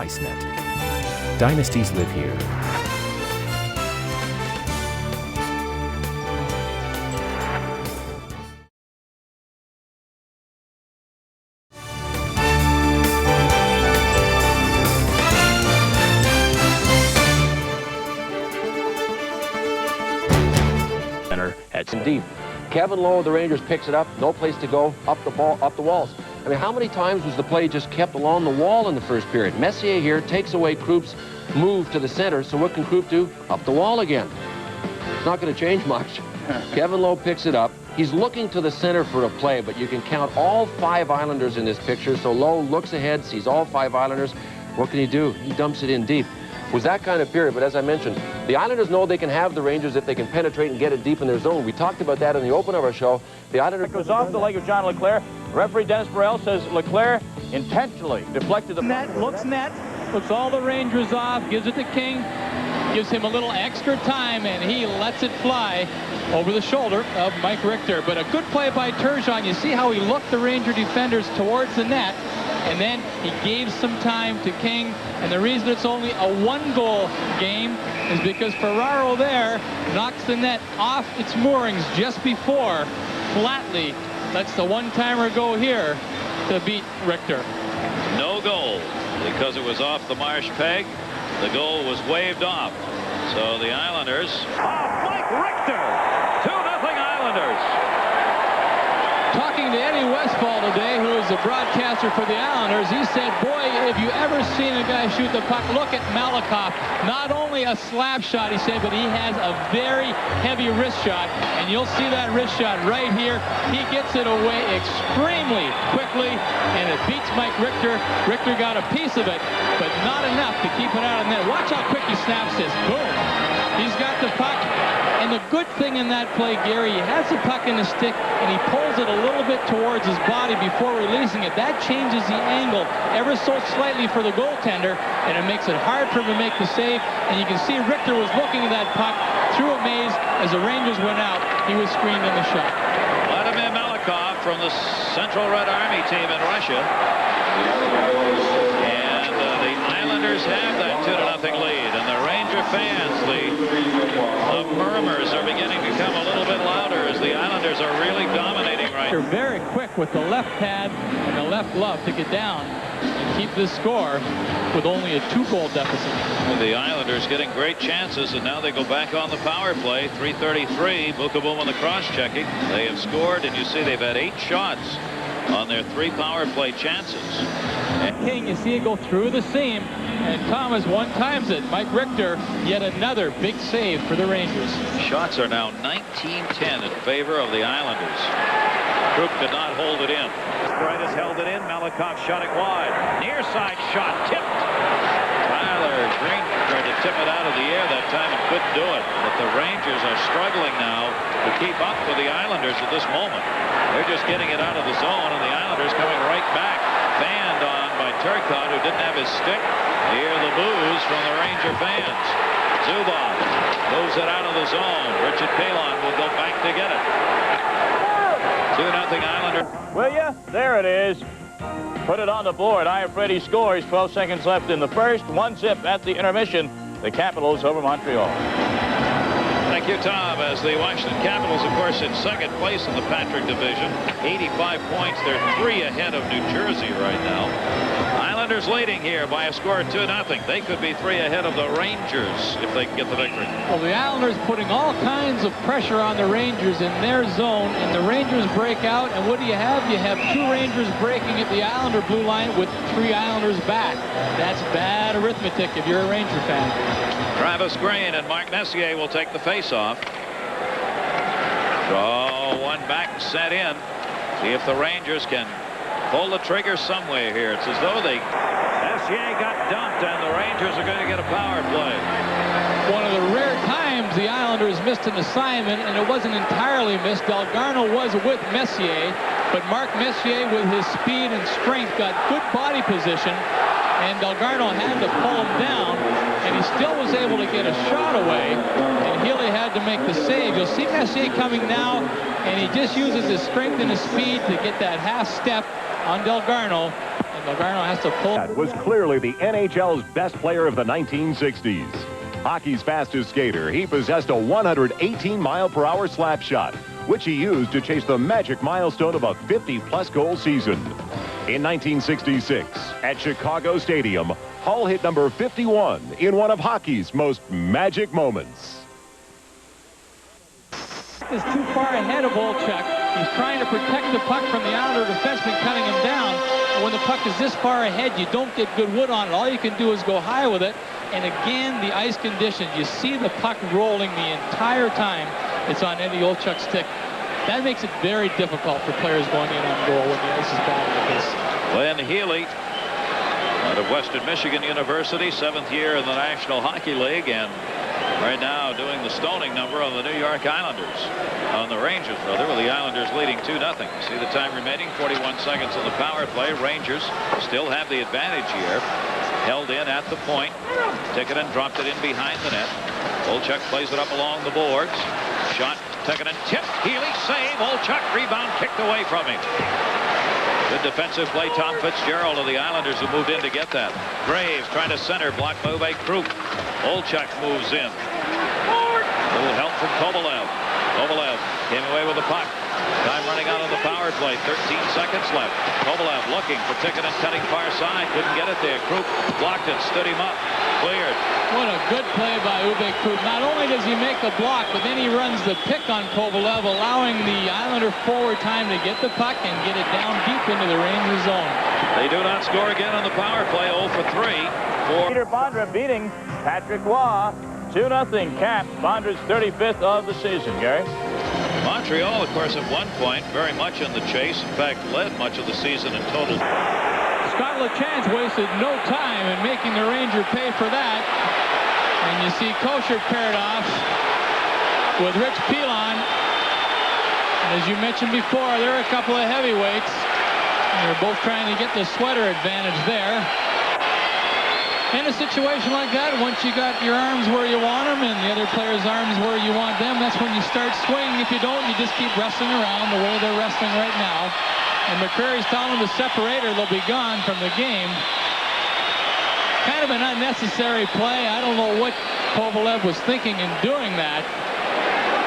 ICENET. Dynasties live here. It's deep. Kevin Lowe of the Rangers picks it up, no place to go, up the walls. I mean, how many times was the play just kept along the wall in the first period? Messier here takes away Kroup's move to the center, so what can Kroup do? Up the wall again. It's not going to change much. Kevin Lowe picks it up. He's looking to the center for a play, but you can count all 5 Islanders in this picture, so Lowe looks ahead, sees all 5 Islanders. What can he do? He dumps it in deep. It was that kind of period, but as I mentioned, the Islanders know they can have the Rangers if they can penetrate and get it deep in their zone. We talked about that in the open of our show. The Islanders goes off the leg of John Leclerc. Referee Dennis Burrell says Leclerc intentionally deflected the net, looks all the Rangers off, gives it to King, gives him a little extra time, and he lets it fly over the shoulder of Mike Richter. But a good play by Turgeon. You see how he looked the Ranger defenders towards the net, and then he gave some time to King. And the reason it's only a 1-goal game is because Ferraro there knocks the net off its moorings just before flatly lets the one-timer go here to beat Richter. No goal because it was off the marsh peg. The goal was waved off. So the Islanders. Mike Richter! 2-0 Islanders. Talking to Eddie Westfall today, who is the broadcaster for the Islanders, he said, boy, if you ever seen a guy shoot the puck, look at Malakoff. Not only a slap shot, he said, but he has a very heavy wrist shot. And you'll see that wrist shot right here. He gets it away extremely quickly, and it beats Mike Richter. Richter got a piece of it, but not enough to keep it out of net. Watch how quick he snaps this. Boom. He's got the puck. And the good thing in that play, Gary, he has the puck in the stick, and he pulls it a little bit towards his body before releasing it. That changes the angle ever so slightly for the goaltender, and it makes it hard for him to make the save. And you can see Richter was looking at that puck through a maze as the Rangers went out. He was screened in the shot. Vladimir Malakoff from the Central Red Army team in Russia. And the Islanders have that 2-0 lead. And the Ranger fans, the murmurs are beginning to come a little bit louder as the Islanders are really dominating right now. They're very quick with the left pad and the left glove to get down and keep this score with only a 2-goal deficit. The Islanders getting great chances, and now they go back on the power play. 3:33. Bukaboom on the cross-checking. They have scored, and you see they've had 8 shots on their 3 power play chances. And King, you see it go through the seam, and Thomas one-times it. Mike Richter, yet another big save for the Rangers. Shots are now 19-10 in favor of the Islanders. Kroup could not hold it in. Bright has held it in. Malakoff shot it wide. Near side shot tipped. Tyler Green tried to tip it out of the air that time and couldn't do it. But the Rangers are struggling now to keep up with the Islanders at this moment. They're just getting it out of the zone, and the Islanders coming right back. Fanned on by Turcotte, who didn't have his stick. Hear the boos from the Ranger fans. Zubov moves it out of the zone. Richard Palon will go back to get it. 2-0 Islander. Will ya? There it is. Put it on the board. Iron Freddy scores. 12 seconds left in the first. 1-0 at the intermission. The Capitals over Montreal. Thank you, Tom. As the Washington Capitals, of course, in second place in the Patrick Division. 85 points. They're 3 ahead of New Jersey right now. Islanders leading here by a score of 2-0. They could be 3 ahead of the Rangers if they can get the victory. Well, the Islanders putting all kinds of pressure on the Rangers in their zone, and the Rangers break out, and what do you have? You have 2 Rangers breaking at the Islander blue line with 3 Islanders back. That's bad arithmetic if you're a Ranger fan. Travis Green and Mark Messier will take the face-off. Draw one back and set in. See if the Rangers can pull the trigger somewhere here. It's as though they... Messier got dumped, and the Rangers are going to get a power play. One of the rare times the Islanders missed an assignment, and it wasn't entirely missed. Delgarno was with Messier, but Mark Messier, with his speed and strength, got good body position, and Delgarno had to pull him down, and he still was able to get a shot away, and Healy had to make the save. You'll see Messier coming now, and he just uses his strength and his speed to get that half step on Delgarno, and Logano has to pull. That was clearly the NHL's best player of the 1960s. Hockey's fastest skater, he possessed a 118-mile-per-hour slap shot, which he used to chase the magic milestone of a 50-plus goal season. In 1966, at Chicago Stadium, Hull hit number 51 in one of hockey's most magic moments. Is too far ahead of Olchuk. He's trying to protect the puck from the Islander defenseman cutting him down. And when the puck is this far ahead, you don't get good wood on it. All you can do is go high with it. And again, the ice conditions. You see the puck rolling the entire time it's on Eddie Olchuk's stick. That makes it very difficult for players going in on goal when the ice is bad like this. Glenn Healy, out of Western Michigan University, 7th year in the National Hockey League, and right now doing the stoning number on the New York Islanders. On the Rangers, rather, with the Islanders leading 2-0. See the time remaining, 41 seconds on the power play. Rangers still have the advantage here. Held in at the point. Tikkanen dropped it in behind the net. Olchuk plays it up along the boards. Shot, Tikkanen tipped. Healy save. Olchuk rebound kicked away from him. Good defensive play. Tom Fitzgerald of the Islanders who moved in to get that. Graves trying to center. Blocked by Kruk. Olchuk moves in. A little help from Kovalev. Kovalev came away with the puck. Time running out on the power play. 13 seconds left. Kovalev looking for Tikkanen cutting far side. Couldn't get it there. Kruk blocked it. Stood him up. Cleared. What a good play by Uwe Kruk. Not only does he make the block, but then he runs the pick on Kovalev, allowing the Islander forward time to get the puck and get it down deep into the Rangers zone. They do not score again on the power play. 0 for 3. Peter Bondra beating Patrick Waugh. 2-0 Cap. Bondra's 35th of the season, Gary. Montreal, of course, at one point, very much in the chase. In fact, led much of the season in total. Scott LeChance wasted no time in making the Ranger pay for that. And you see Kosher paired off with Rich Pilon. And as you mentioned before, there are a couple of heavyweights. And they're both trying to get the sweater advantage there. In a situation like that, once you got your arms where you want them and the other player's arms where you want them, that's when you start swinging. If you don't, you just keep wrestling around the way they're wrestling right now. And McCreary's telling them to separate or they'll be gone from the game. Kind of an unnecessary play. I don't know what Kovalev was thinking in doing that.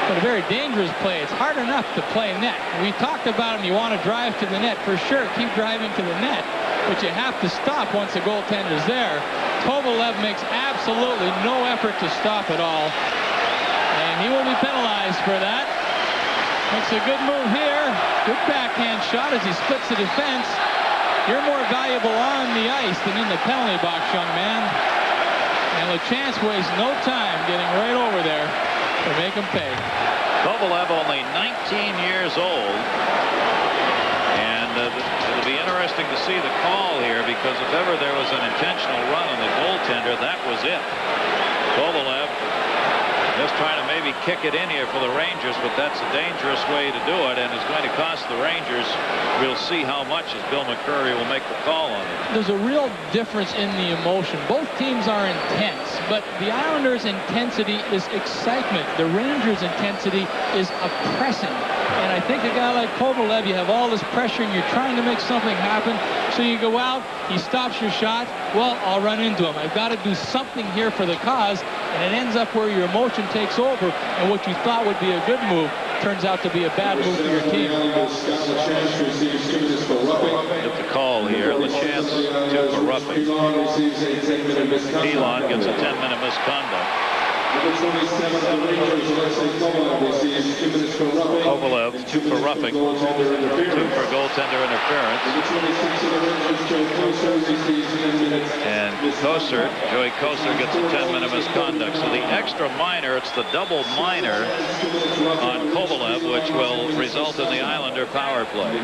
But a very dangerous play. It's hard enough to play net. We talked about him. You want to drive to the net for sure. Keep driving to the net. But you have to stop once the goaltender's there. Kovalev makes absolutely no effort to stop at all. And he will be penalized for that. Makes a good move here. Good backhand shot as he splits the defense. You're more valuable on the ice than in the penalty box, young man. And LeChance wastes no time getting right over there to make him pay. Kovalev only 19 years old. And it'll be interesting to see the call here, because if ever there was an intentional run on the goaltender, that was it. Kovalev just trying to maybe kick it in here for the Rangers, but that's a dangerous way to do it, and it's going to cost the Rangers. We'll see how much as Bill McCreary will make the call on it. There's a real difference in the emotion. Both teams are intense, but the Islanders' intensity is excitement. The Rangers' intensity is oppressing. And I think a guy like Kovalev, you have all this pressure and you're trying to make something happen. So you go out, he stops your shot. Well, I'll run into him. I've got to do something here for the cause. And it ends up where your emotion takes over. And what you thought would be a good move turns out to be a bad move for your team. Get the call here. LeChance 2 for roughing. Pilon gets a 10-minute misconduct. Kovalev 2 for roughing, 2 for goaltender interference. And Joey Kosar gets a 10-minute misconduct. So the extra minor, it's the double minor on Kovalev, which will result in the Islander power play.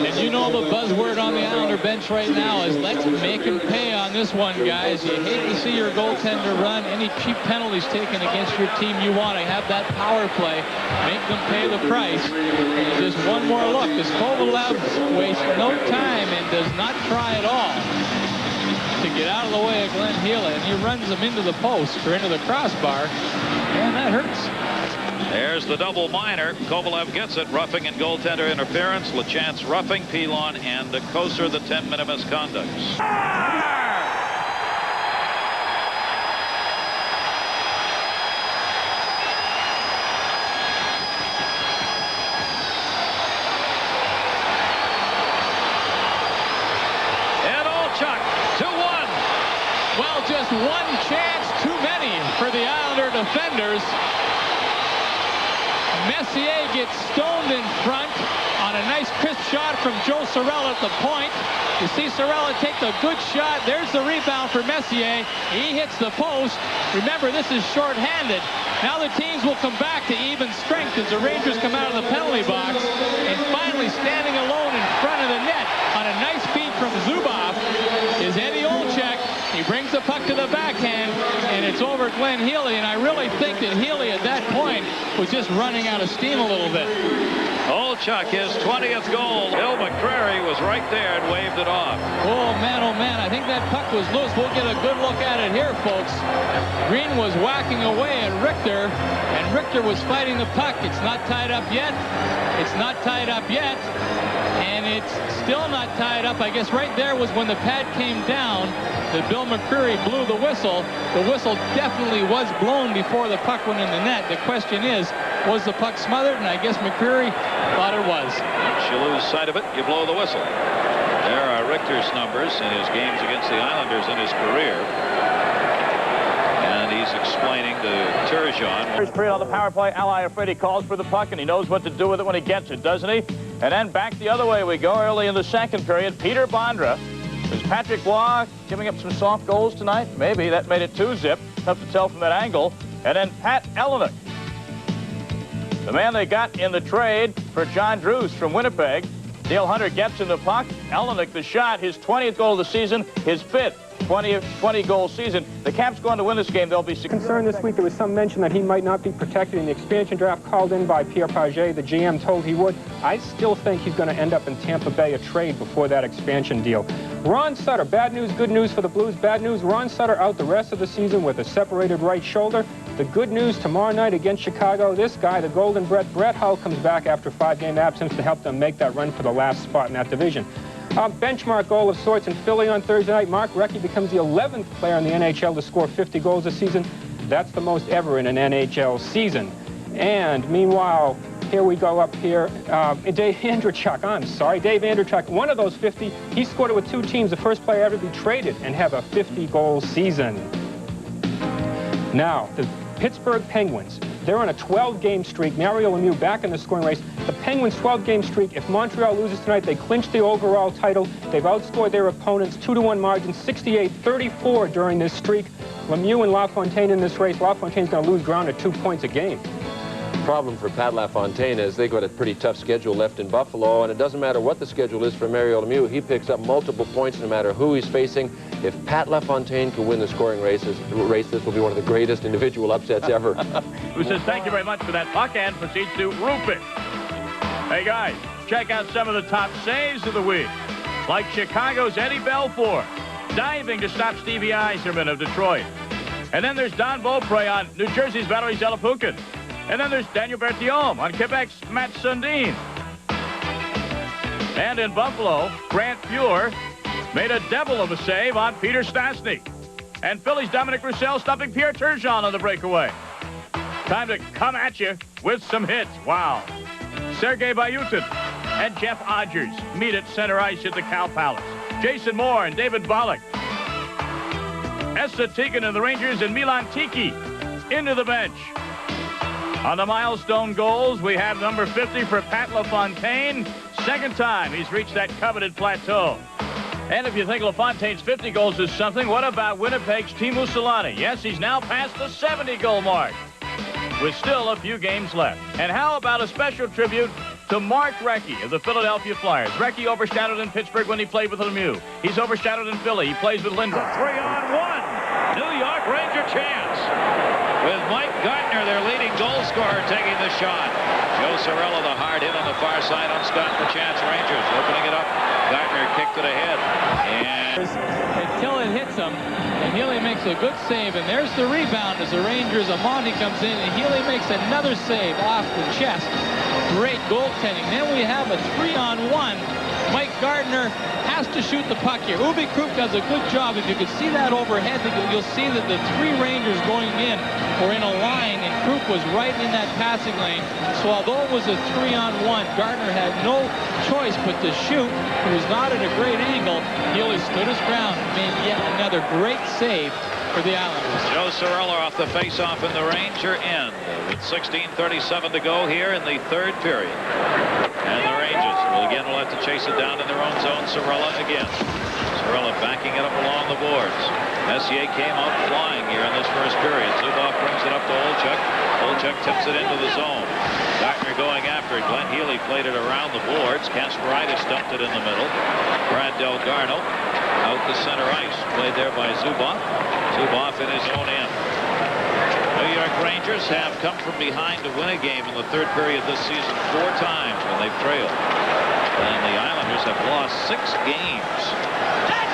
And you know the buzzword on the Islander bench right now is let's make him pay on this one, guys. You hate to see your goaltender run. Any cheap penalties taken against your team, you want to have that power play. Make them pay the price. And just one more look. This Kovalev wastes no time and does not try at all to get out of the way of Glenn Healy. And he runs him into the post or into the crossbar. And that hurts. There's the double minor. Kovalev gets it. Roughing and goaltender interference. LeChance roughing Pilon and Kosar the 10-minute misconduct. Chuck, 2-1. Well, just one chance too many for the Islander defenders. Messier gets stoned in front on a nice crisp shot from Joe Sorella at the point. You see Sorella take the good shot. There's the rebound for Messier. He hits the post. Remember, this is shorthanded. Now the teams will come back to even strength as the Rangers come out of the penalty box. And finally, standing alone in front of the net on a nice feed from Zubov is Eddie Olczyk. He brings the puck to the backhand, and it's over Glenn Healy. And I really think that Healy at that point was just running out of steam a little bit. Olczyk, his 20th goal. Bill McCrary was right there and waved it off. Oh, man, I think that puck was loose. We'll get a good look at it here, folks. Green was whacking away at Richter, and Richter was fighting the puck. It's not tied up yet. It's not tied up yet. And it's still not tied up. I guess right there was when the pad came down that Bill McCreary blew the whistle. The whistle definitely was blown before the puck went in the net. The question is, was the puck smothered? And I guess McCreary thought it was. Once you lose sight of it, you blow the whistle. There are Richter's numbers in his games against the Islanders in his career. And he's explaining to Turgeon. First period on the power play. Ally Freddy calls for the puck, and he knows what to do with it when he gets it, doesn't he? And then back the other way we go early in the second period. Peter Bondra. Is Patrick Roy giving up some soft goals tonight? Maybe. That made it 2-zip. Tough to tell from that angle. And then Pat Elenick, the man they got in the trade for John Druce from Winnipeg. Dale Hunter gets in the puck. Elenick the shot, his 20th goal of the season, his 5th 20-goal season. The Caps going to win this game. They'll be concerned this week. There was some mention that he might not be protected in the expansion draft called in by Pierre Pagé. The GM told he would. I still think he's going to end up in Tampa Bay, a trade before that expansion deal. Ron Sutter, bad news, good news for the Blues. Bad news, Ron Sutter out the rest of the season with a separated right shoulder. The good news, tomorrow night against Chicago, this guy, the Golden Brett Hull, comes back after a 5-game absence to help them make that run for the last spot in that division. Benchmark goal of sorts in Philly on Thursday night. Mark Recchi becomes the 11th player in the NHL to score 50 goals this season. That's the most ever in an NHL season. And meanwhile, here we go up here. Dave Andreychuk, one of those 50. He scored it with 2 teams, the first player ever to be traded and have a 50-goal season. Now, the Pittsburgh Penguins. They're on a 12-game streak. Mario Lemieux back in the scoring race. The Penguins' 12-game streak. If Montreal loses tonight, they clinch the overall title. They've outscored their opponents 2-1 margin, 68-34 during this streak. Lemieux and LaFontaine in this race. LaFontaine's going to lose ground at 2 points a game. Problem for Pat LaFontaine is they've got a pretty tough schedule left in Buffalo, and it doesn't matter what the schedule is for Mario Lemieux. He picks up multiple points no matter who he's facing. If Pat LaFontaine can win the scoring race, this will be one of the greatest individual upsets ever. Who says thank you very much for that puck and proceeds to roof it. Hey guys, check out some of the top saves of the week. Like Chicago's Eddie Belfour, diving to stop Stevie Yzerman of Detroit. And then there's Don Beaupré on New Jersey's Valerie Zelepukin. And then there's Daniel Berthiaume on Quebec's Matt Sundin. And in Buffalo, Grant Fuhr made a devil of a save on Peter Stastny. And Philly's Dominic Roussel stopping Pierre Turgeon on the breakaway. Time to come at you with some hits. Wow. Sergei Bayutin and Jeff Odgers meet at center ice at the Cow Palace. Jason Moore and David Bollock. Esa Tegan and the Rangers and Milan Tiki into the bench. On the milestone goals, we have number 50 for Pat LaFontaine. Second time he's reached that coveted plateau. And if you think LaFontaine's 50 goals is something, what about Winnipeg's Teemu Selanne? Yes, he's now past the 70-goal mark with still a few games left. And how about a special tribute to Mark Recchi of the Philadelphia Flyers? Recchi overshadowed in Pittsburgh when he played with Lemieux. He's overshadowed in Philly. He plays with Lindros. 3-on-1. New York Ranger chance. With Mike Gartner, their leading goal scorer, taking the shot. Joe Sorella, the hard hit on the far side on Scott LeChance. Rangers opening it up. Gartner kicked it ahead. And until it hits him. And Healy makes a good save, and there's the rebound as the Rangers. Amonte comes in, and Healy makes another save off the chest. Great goaltending. Then we have a 3-on-1. Mike Gardner has to shoot the puck here. Uwe Krupp does a good job. If you could see that overhead, you'll see that the three Rangers going in were in a line, and Krupp was right in that passing lane. So although it was a 3-on-1, Gardner had no choice but to shoot. He was not at a great angle. Healy stood his ground and made yet another great save for the Islanders. Joe Cirella off the face-off in the Ranger end with 16:37 to go here in the third period. And the Rangers will have to chase it down in their own zone. Cirella again. Cirella backing it up along the boards. Messier came out flying here in this first period. Zubov brings it up to Olchuk. Olchuk tips it into the zone. Gardner going after it. Glenn Healy played it around the boards. Kasparaitis dumped it in the middle. Brad Delgarno out the center ice. Played there by Zubov. Zubov in his own end. New York Rangers have come from behind to win a game in the third period this season 4 times when they've trailed. And the Islanders have lost 6 games.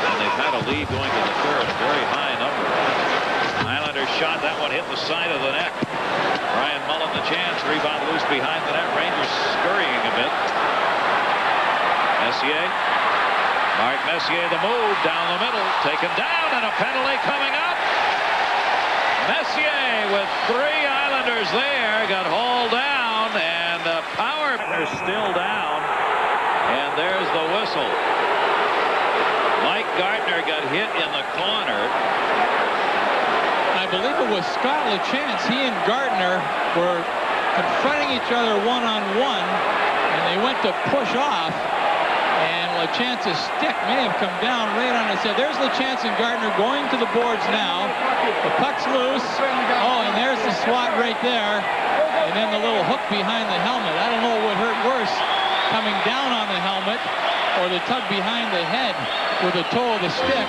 And they've had a lead going to the third, a very high number. Islanders shot, that one hit the side of the net. Ryan Mullen the chance, rebound loose behind the net. Rangers scurrying a bit. Messier. Mark Messier the move down the middle, taken down, and a penalty coming up. Messier with 3 Islanders there, got hauled down, and the power is still down, and there's the whistle. Mike Gardner got hit in the corner. I believe it was Scott LaChance. He and Gardner were confronting each other one-on-one, and they went to push off. And LaChance's stick may have come down right on his head. There's LaChance and Gardner going to the boards now. The puck's loose. Oh, and there's the swat right there. And then the little hook behind the helmet. I don't know what hurt worse, coming down on the helmet or the tug behind the head with the toe of the stick.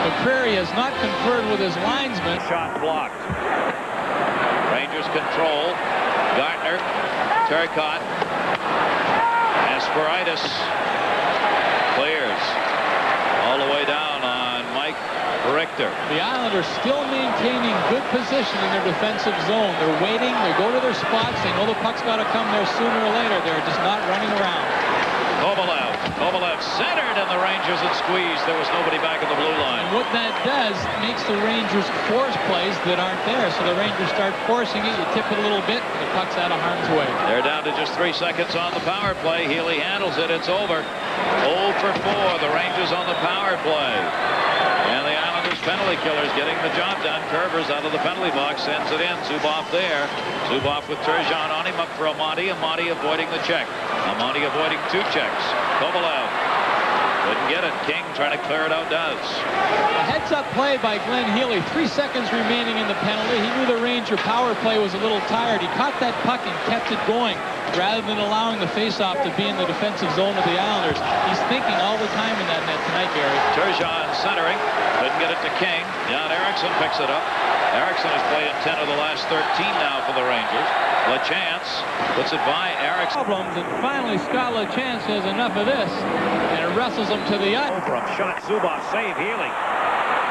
McCreary has not conferred with his linesman. Shot blocked. Rangers control. Gardner, Turcotte. Kasparaitis clears all the way down on Mike Richter. The Islanders still maintaining good position in their defensive zone. They're waiting. They go to their spots. They know the puck's got to come there sooner or later. They're just not running around. Kovalev centered, and the Rangers had squeezed. There was nobody back at the blue line. And what that does makes the Rangers force plays that aren't there. So the Rangers start forcing it. You tip it a little bit, and the puck's out of harm's way. They're down to just 3 seconds on the power play. Healy handles it. It's over. 0 for 4. The Rangers on the power play. And the Islanders penalty killers getting the job done. Curvers out of the penalty box, sends it in. Zubov there. Zubov with Turgeon on him, up for Amonte. Amonte avoiding the check. Amonte avoiding 2 checks. Kovalev couldn't get it. King trying to clear it out, does. A heads-up play by Glenn Healy. 3 seconds remaining in the penalty. He knew the Ranger power play was a little tired. He caught that puck and kept it going rather than allowing the face-off to be in the defensive zone of the Islanders. He's thinking all the time in that net tonight, Gary. Turgeon centering. Couldn't get it to King. Jan Eriksson picks it up. Eriksson has played in 10 of the last 13 now for the Rangers. LaChance puts it by Eriksson. Problems, and finally Scott LaChance has enough of this, and it wrestles him to the ice. From shot, Zubov save Healy.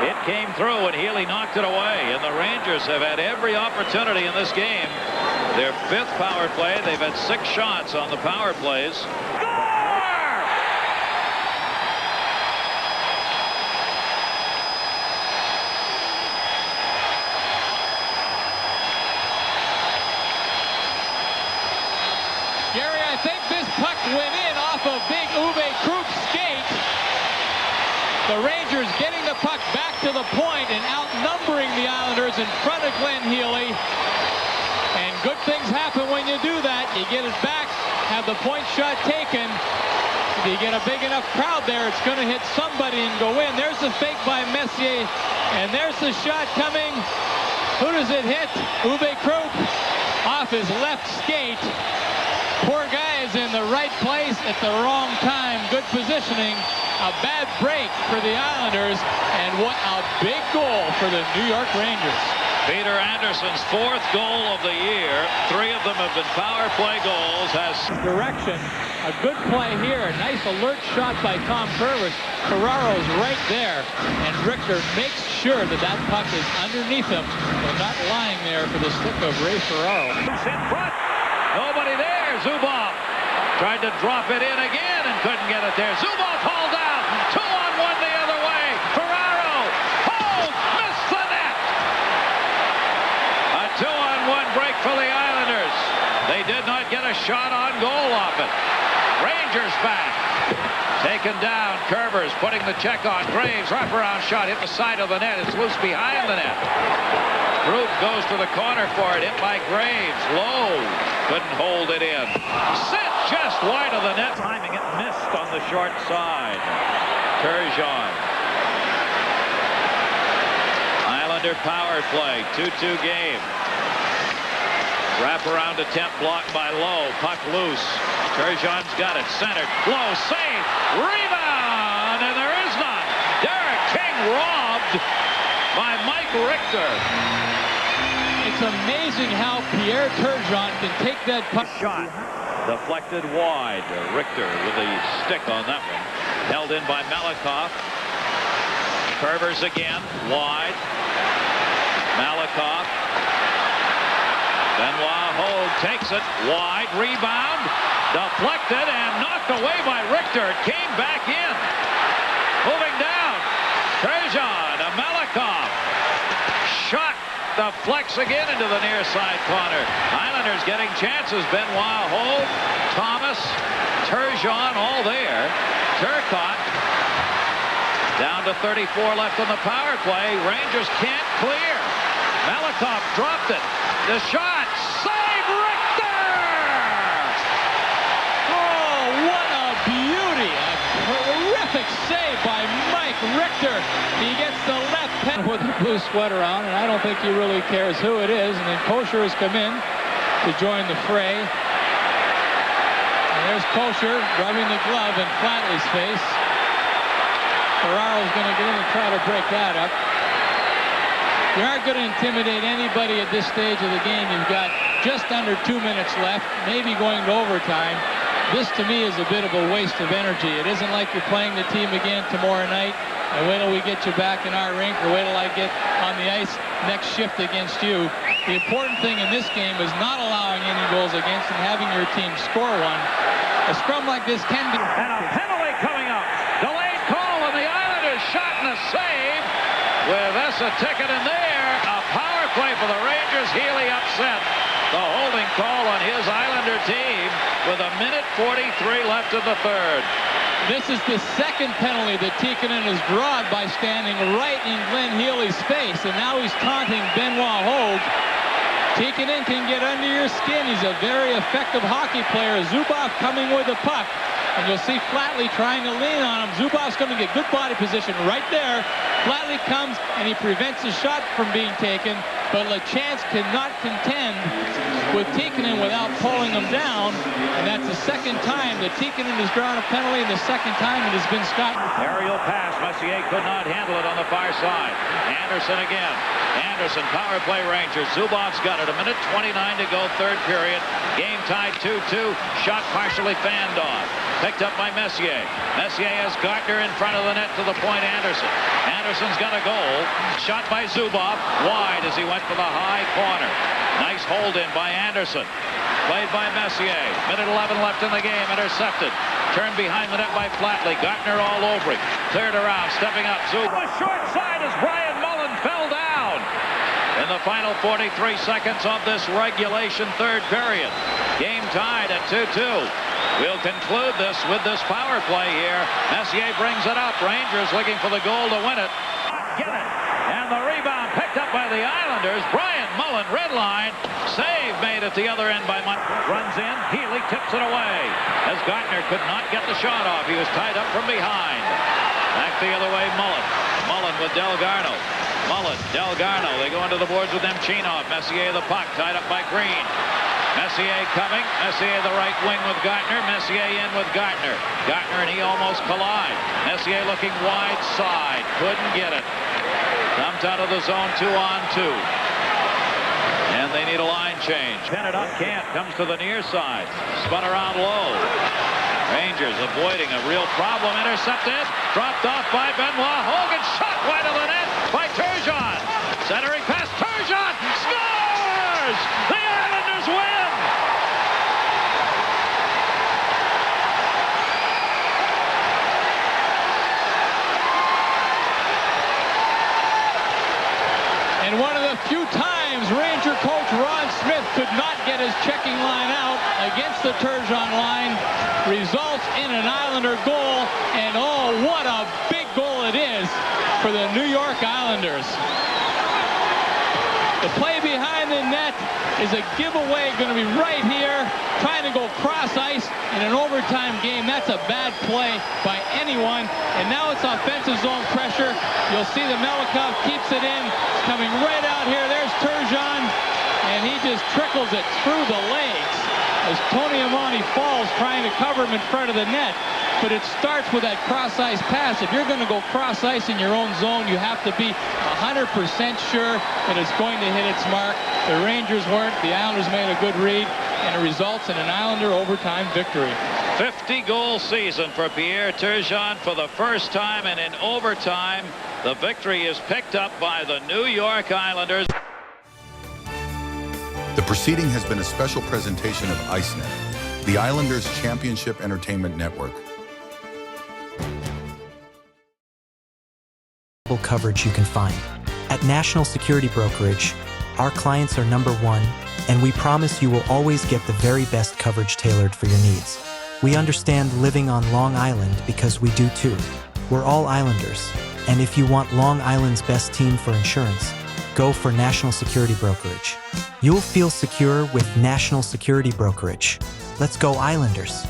It came through, and Healy knocked it away. And the Rangers have had every opportunity in this game. Their 5th power play. They've had 6 shots on the power plays. Gary, I think this puck went in off of big Uwe Krupp's skate. The Rangers getting the puck back to the point and outnumbering the Islanders in front of Glenn Healy. And good things happen when you do that. You get it back, have the point shot taken. If you get a big enough crowd there, it's going to hit somebody and go in. There's the fake by Messier, and there's the shot coming. Who does it hit? Uwe Krupp off his left skate. Poor guy is in the right place at the wrong time. Good positioning. A bad break for the Islanders, and what a big goal for the New York Rangers. Peter Anderson's 4th goal of the year. 3 of them have been power play goals. Direction. A good play here. A nice alert shot by Tom Purvis. Ferraro's right there. And Richter makes sure that that puck is underneath him. They're not lying there for the stick of Ray Ferraro. In front. Nobody there. Zubov tried to drop it in again and couldn't get it there. Zubov hauled out. 2-on-1 the other way. Ferraro. Hold. Missed the net. A 2-on-1 break for the Islanders. They did not get a shot on goal off it. Rangers back. Taken down. Kerber's putting the check on Graves. Wraparound shot hit the side of the net. It's loose behind the net. Group goes to the corner for it. Hit by Graves. Low. Couldn't hold it in. Sent just wide of the net. Timing it missed on the short side. Turgeon. Islander power play. 2-2 game. Wraparound attempt blocked by Lowe. Puck loose. Turgeon's got it. Centered. Lowe save. Rebound. And there is none. Derek King robbed by Mike Richter. It's amazing how Pierre Turgeon can take that puck. Shot. Deflected wide. Richter with the stick on that one. Held in by Malakoff. Curvers again. Wide. Malakoff. Benoit Hogue takes it. Wide. Rebound. Deflected and knocked away by Richter. It came back in. Moving down. Turgeon. Malakoff. Shot. Deflects again into the near side corner. Islanders getting chances. Benoit Hogue. Thomas. Turgeon all there. Turcotte. Down to 34 left on the power play. Rangers can't clear. Malakoff dropped it. The shot. Save Richter! Oh, what a beauty. A terrific save by Mike Richter. He gets the left pen with the blue sweater on, and I don't think he really cares who it is. And then Kosher has come in to join the fray. And there's Kosher rubbing the glove in Flatley's face. Ferraro's going to get in and try to break that up. You aren't going to intimidate anybody at this stage of the game. You've got just under 2 minutes left, maybe going to overtime. This, to me, is a bit of a waste of energy. It isn't like you're playing the team again tomorrow night, and wait till we get you back in our rink, or wait till I get on the ice next shift against you. The important thing in this game is not allowing any goals against and having your team score one. A scrum like this can be... And a penalty coming up. Delayed call, and the Islanders shot and a save. With a ticket in there, a power play for the Rangers. Healy upset the holding call on his Islander team with 1:43 left in the third. This is the second penalty that Tikkanen has drawn by standing right in Glenn Healy's face, and now he's taunting Benoit Hogue. Tikkanen can get under your skin. He's a very effective hockey player. Zubov coming with the puck. And you'll see Flatley trying to lean on him. Zubov's going to get good body position right there. Flatley comes and he prevents the shot from being taken. But LeChance cannot contend with Tikkanen without pulling him down. And that's the second time that Tikkanen has drawn a penalty, and the second time it has been Scott. Aerial pass. Messier could not handle it on the far side. Anderson again. Anderson, power play Rangers. Zubov's got it. 1:29 to go, third period. Game tied 2-2. Shot partially fanned off. Picked up by Messier. Messier has Gartner in front of the net to the point. Anderson. Anderson's got a goal. Shot by Zubov. Wide as he went for the high corner. Nice hold in by Anderson. Played by Messier. 1:11 left in the game. Intercepted. Turned behind the net by Flatley. Gartner all over him. Cleared around. Stepping up. Zubov. Short side as Brian Mullen fell down. In the final 43 seconds of this regulation third period. Game tied at 2-2. We'll conclude this with this power play here. Messier brings it up. Rangers looking for the goal to win it. Get it. And the rebound picked up by the Islanders. Brian Mullen, red line. Save made at the other end by Munt. Runs in. Healy tips it away. As Gartner could not get the shot off. He was tied up from behind. Back the other way, Mullen. Mullen with Delgarno. Mullen, Delgarno. They go into the boards with Nemchinov. Messier the puck. Tied up by Green. Messier coming. Messier the right wing with Gartner. Messier in with Gartner. Gartner and he almost collide. Messier looking wide side. Couldn't get it. Dumped out of the zone 2-on-2. And they need a line change. Pin it up, can't. Comes to the near side. Spun around low. Rangers avoiding a real problem. Intercepted. Dropped off by Benoit. Hogan shot wide of the net by Turgeon. Centering pass. Turgeon scores! The Islanders win! And one of the few times Ranger coach Ron Smith could not get his checking line out against the Turgeon line results in an Islander goal. And oh, what a big goal it is for the New York Islanders. The play behind the net is a giveaway, going to be right here, trying to go cross ice in an overtime game. That's a bad play by anyone. And now it's offensive zone pressure. You'll see the Melikov keeps it in. It's coming right out here. There's Turgeon, and he just trickles it through the legs as Tony Amonte falls trying to cover him in front of the net. But it starts with that cross-ice pass. If you're going to go cross-ice in your own zone, you have to be 100% sure that it's going to hit its mark. The Rangers weren't. The Islanders made a good read, and it results in an Islander overtime victory. 50-goal season for Pierre Turgeon for the first time, and in overtime, the victory is picked up by the New York Islanders. The proceeding has been a special presentation of ICENET, the Islanders Championship Entertainment Network. Coverage you can find. At National Security Brokerage, our clients are #1, and we promise you will always get the very best coverage tailored for your needs. We understand living on Long Island because we do too. We're all Islanders, and if you want Long Island's best team for insurance, go for National Security Brokerage. You'll feel secure with National Security Brokerage. Let's go Islanders!